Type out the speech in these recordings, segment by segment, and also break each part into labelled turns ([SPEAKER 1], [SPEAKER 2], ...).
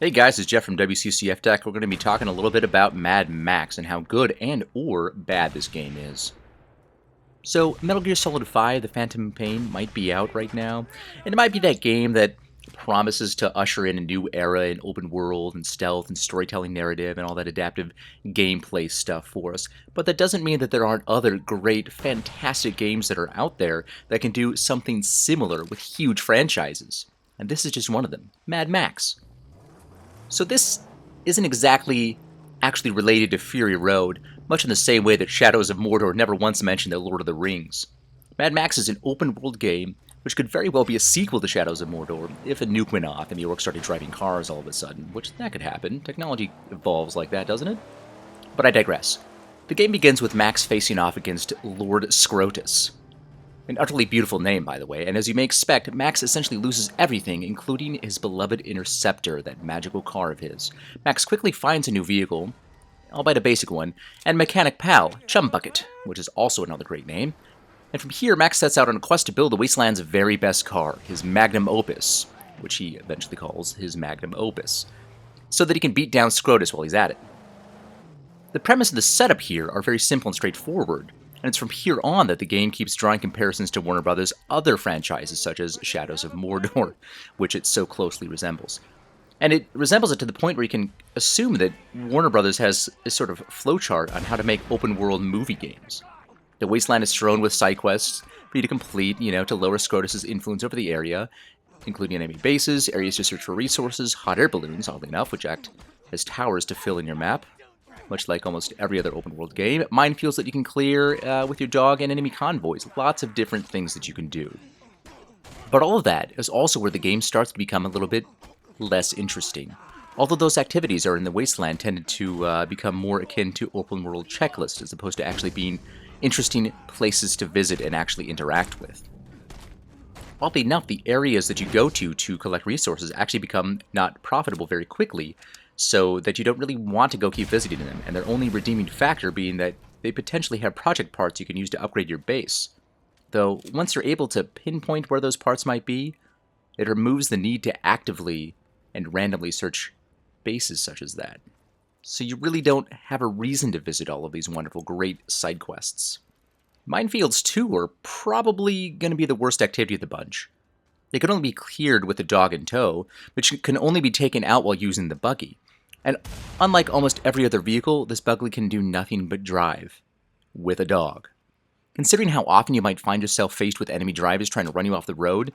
[SPEAKER 1] Hey guys, it's Jeff from Wccftech. We're going to be talking a little bit about Mad Max and how good and or bad this game is. So, Metal Gear Solid 5, The Phantom Pain might be out right now, and it might be that game that promises to usher in a new era in open world and stealth and storytelling narrative and all that adaptive gameplay stuff for us. But that doesn't mean that there aren't other great, fantastic games that are out there that can do something similar with huge franchises. And this is just one of them, Mad Max. So this isn't exactly actually related to Fury Road, much in the same way that Shadows of Mordor never once mentioned the Lord of the Rings. Mad Max is an open-world game which could very well be a sequel to Shadows of Mordor if a nuke went off and the orcs started driving cars all of a sudden, which that could happen. Technology evolves like that, doesn't it? But I digress. The game begins with Max facing off against Lord Scrotus. An utterly beautiful name, by the way, and as you may expect, Max essentially loses everything, including his beloved Interceptor, that magical car of his. Max quickly finds a new vehicle, albeit a basic one, and mechanic pal, Chum Bucket, which is also another great name. And from here, Max sets out on a quest to build the Wasteland's very best car, his magnum opus, which he eventually calls his magnum opus, so that he can beat down Scrotus while he's at it. The premise and the setup here are very simple and straightforward, and it's from here on that the game keeps drawing comparisons to Warner Bros.' other franchises, such as Shadows of Mordor, which it so closely resembles. And it resembles it to the point where you can assume that Warner Bros. Has a sort of flowchart on how to make open-world movie games. The Wasteland is strewn with side quests for you to complete, to lower Scrotus' influence over the area, including enemy bases, areas to search for resources, hot air balloons, oddly enough, which act as towers to fill in your map, much like almost every other open-world game, minefields that you can clear with your dog, and enemy convoys. Lots of different things that you can do. But all of that is also where the game starts to become a little bit less interesting. Although those activities are in the Wasteland tended to become more akin to open-world checklists as opposed to actually being interesting places to visit and actually interact with. Oddly enough, the areas that you go to collect resources actually become not profitable very quickly, so that you don't really want to go keep visiting them, and their only redeeming factor being that they potentially have project parts you can use to upgrade your base. Though, once you're able to pinpoint where those parts might be, it removes the need to actively and randomly search bases such as that. So you really don't have a reason to visit all of these wonderful, great side quests. Minefields, too, are probably going to be the worst activity of the bunch. They can only be cleared with the dog in tow, which can only be taken out while using the buggy. And unlike almost every other vehicle, this buggy can do nothing but drive with a dog. Considering how often you might find yourself faced with enemy drivers trying to run you off the road,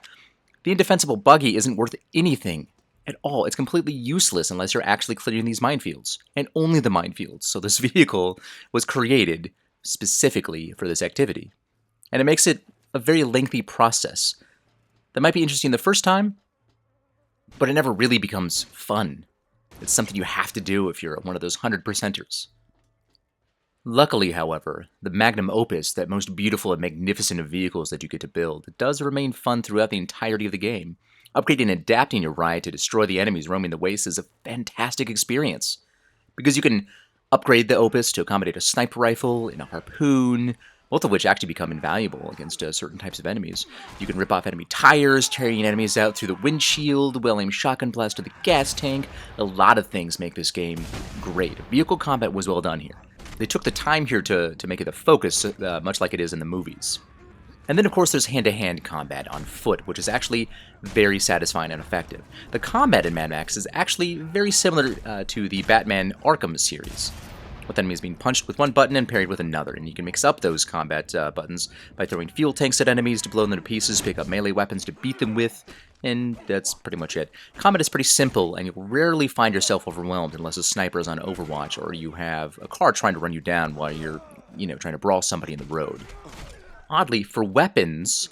[SPEAKER 1] the Indefensible Buggy isn't worth anything at all. It's completely useless unless you're actually clearing these minefields, and only the minefields. So this vehicle was created specifically for this activity. And it makes it a very lengthy process that might be interesting the first time, but it never really becomes fun. It's something you have to do if you're one of those 100%ers. Luckily, however, the magnum opus, that most beautiful and magnificent of vehicles that you get to build, does remain fun throughout the entirety of the game. Upgrading and adapting your ride to destroy the enemies roaming the wastes is a fantastic experience, because you can upgrade the opus to accommodate a sniper rifle and a harpoon, both of which actually become invaluable against certain types of enemies. You can rip off enemy tires, tearing enemies out through the windshield, well-aimed shotgun blast to the gas tank. A lot of things make this game great. Vehicle combat was well done here. They took the time here to make it a focus, much like it is in the movies. And then, of course, there's hand-to-hand combat on foot, which is actually very satisfying and effective. The combat in Mad Max is actually very similar to the Batman Arkham series, with enemies being punched with one button and parried with another, and you can mix up those combat buttons by throwing fuel tanks at enemies to blow them to pieces, pick up melee weapons to beat them with, and that's pretty much it. Combat is pretty simple, and you'll rarely find yourself overwhelmed unless a sniper is on Overwatch or you have a car trying to run you down while you're, trying to brawl somebody in the road. Oddly, for weapons,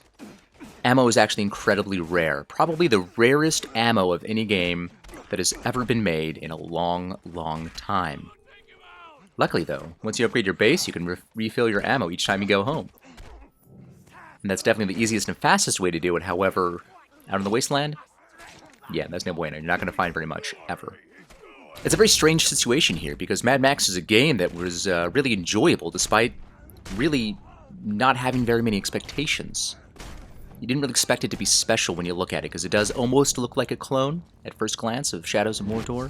[SPEAKER 1] ammo is actually incredibly rare. Probably the rarest ammo of any game that has ever been made in a long, long time. Luckily, though, once you upgrade your base, you can refill your ammo each time you go home. And that's definitely the easiest and fastest way to do it. However, out in the Wasteland, yeah, that's no bueno. You're not going to find very much, ever. It's a very strange situation here, because Mad Max is a game that was really enjoyable, despite really not having very many expectations. You didn't really expect it to be special when you look at it, because it does almost look like a clone at first glance of Shadows of Mordor.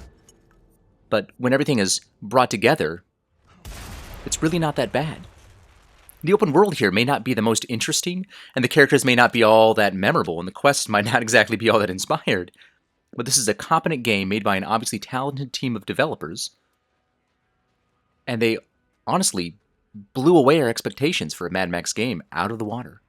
[SPEAKER 1] But when everything is brought together, it's really not that bad. The open world here may not be the most interesting, and the characters may not be all that memorable, and the quests might not exactly be all that inspired. But this is a competent game made by an obviously talented team of developers, and they honestly blew away our expectations for a Mad Max game out of the water.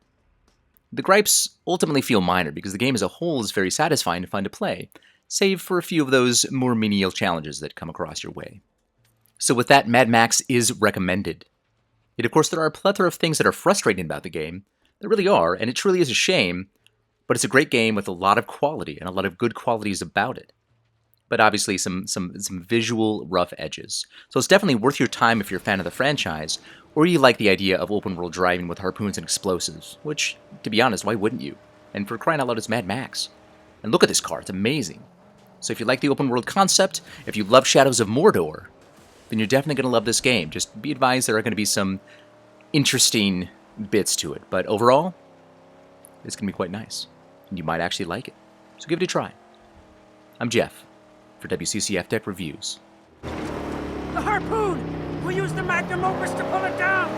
[SPEAKER 1] The gripes ultimately feel minor because the game as a whole is very satisfying and fun to play, save for a few of those more menial challenges that come across your way. So with that, Mad Max is recommended. Yet of course there are a plethora of things that are frustrating about the game. There really are, and it truly is a shame, but it's a great game with a lot of quality and a lot of good qualities about it. But obviously some visual rough edges. So it's definitely worth your time if you're a fan of the franchise, or you like the idea of open world driving with harpoons and explosives, which, to be honest, why wouldn't you? And for crying out loud, it's Mad Max. And look at this car, it's amazing. So if you like the open world concept, if you love Shadows of Mordor, then you're definitely going to love this game. Just be advised there are going to be some interesting bits to it, but overall, it's going to be quite nice. And you might actually like it. So give it a try. I'm Jeff, for Wccftech Reviews.
[SPEAKER 2] The harpoon! We use the magnum opus to pull it down!